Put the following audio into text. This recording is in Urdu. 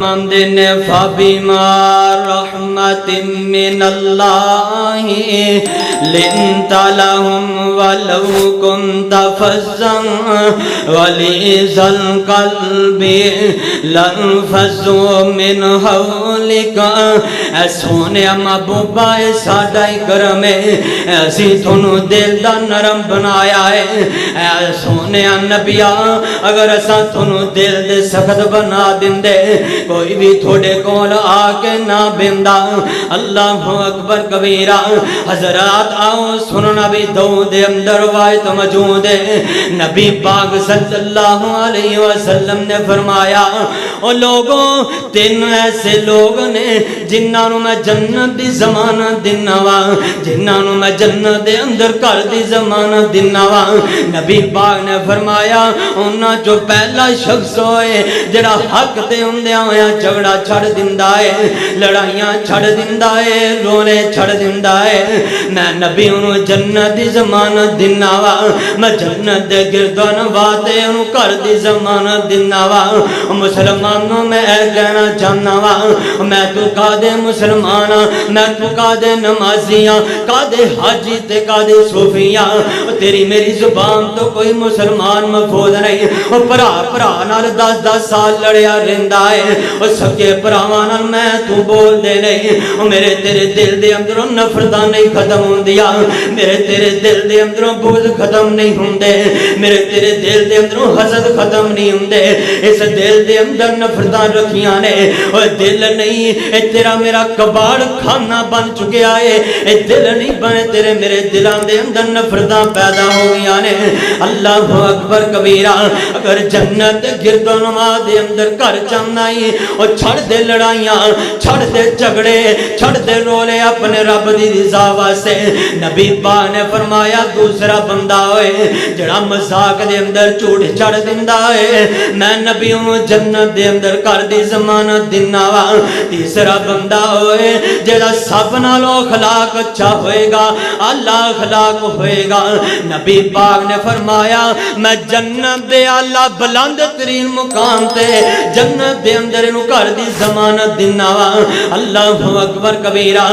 مندن فبما رحمت من اللہ لنت لهم ولو كنت فظا غلیظ القلب لانفضوا من حولك۔ اے سونے محبوبہ اے ساڈا کرم ہے، اسی تھانوں دل دا نرم بنایا ہے۔ اے سونے نبیا اگر اساں تھانوں دل دے سخت بنا دیندے کوئی بھی تھوڑے کول آ کے نہ بندا۔ اللہ اکبر کبیرہ۔ حضرات آؤ سننا بھی دو دے اندر روایت موجود ہے، نبی پاک صلی اللہ علیہ وسلم نے فرمایا او لوگوں تین ایسے لوگ نے جنہاں نوں میں جنت دی ضمانت دینا وا، جنہاں نوں میں جنت دے اندر گھر دی ضمانت دینا وا۔ نبی پاک نے فرمایا انہاں جو پہلا شخص ہوئے جڑا حق تے ہوندیاں جھگڑا چھڑ دیندا ہے، لڑائیاں چھڑ دیندا ہے، رونے چھڑ دیندا ہے، میں نبی انہوں جنت دی ضمانت دینا وا، میں جنت دے گردن واتے انہوں گھر دی ضمانت دینا وا۔ مسلمانوں میں اے کہنا چاہنا وا، میں تو کا دے مسلمان، میں تو کا دے نمازیاں، کا دے حاجی تے کا دے صوفیاں، تیری میری زبان تو کوئی مسلمان محفوظ نہیں۔ پرا نال 10 سال لڑیا رہندا ہے، سکے پراواں نال میں تو بول دے نہیں، میرے تیرے دل دے اندروں نفرتاں نہیں ختم ہوندیاں، میرے تیرے دل دے اندروں بغض ختم نہیں ہوندے، میرے تیرے دل دے اندروں حسد ختم نہیں ہوندے، اس دل دے اندر نفرتاں رکھیاں نے، اور دل نہیں اے تیرا میرا کباڑ کھانا بن چکیا ہے، اے دل نہیں بنے تیرے میرے دلاں دے اندر نفرتاں پیدا ہو گیا نے۔ اللہ اکبر کبیرہ۔ اگر جنت گرد و نما دے اندر گھر چاہنا ہی اور چھڑ دے لڑائیاں، چھڑ دے جھگڑے، چھڑ دے رولے اپنے رب دی رضا واسطے۔ نبی پاک نے فرمایا دوسرا بندہ ہوئے جڑا مذاق دے اندر جھوٹ چھڑ دیندا ہے، میں نبی انہوں جنت دے اندر کر دی ضمانت دینا وا۔ تیسرا بندہ ہوئے جڑا سب نالوں اخلاق اچھا ہوئے گا، اللہ اخلاق ہوئے گا، نبی پاک نے فرمایا میں جنت دے اللہ بلند ترین مقام تے جنت دے اندر انہوں کر دی ضمانت دینا وا۔ اللہ اکبر کبیرہ۔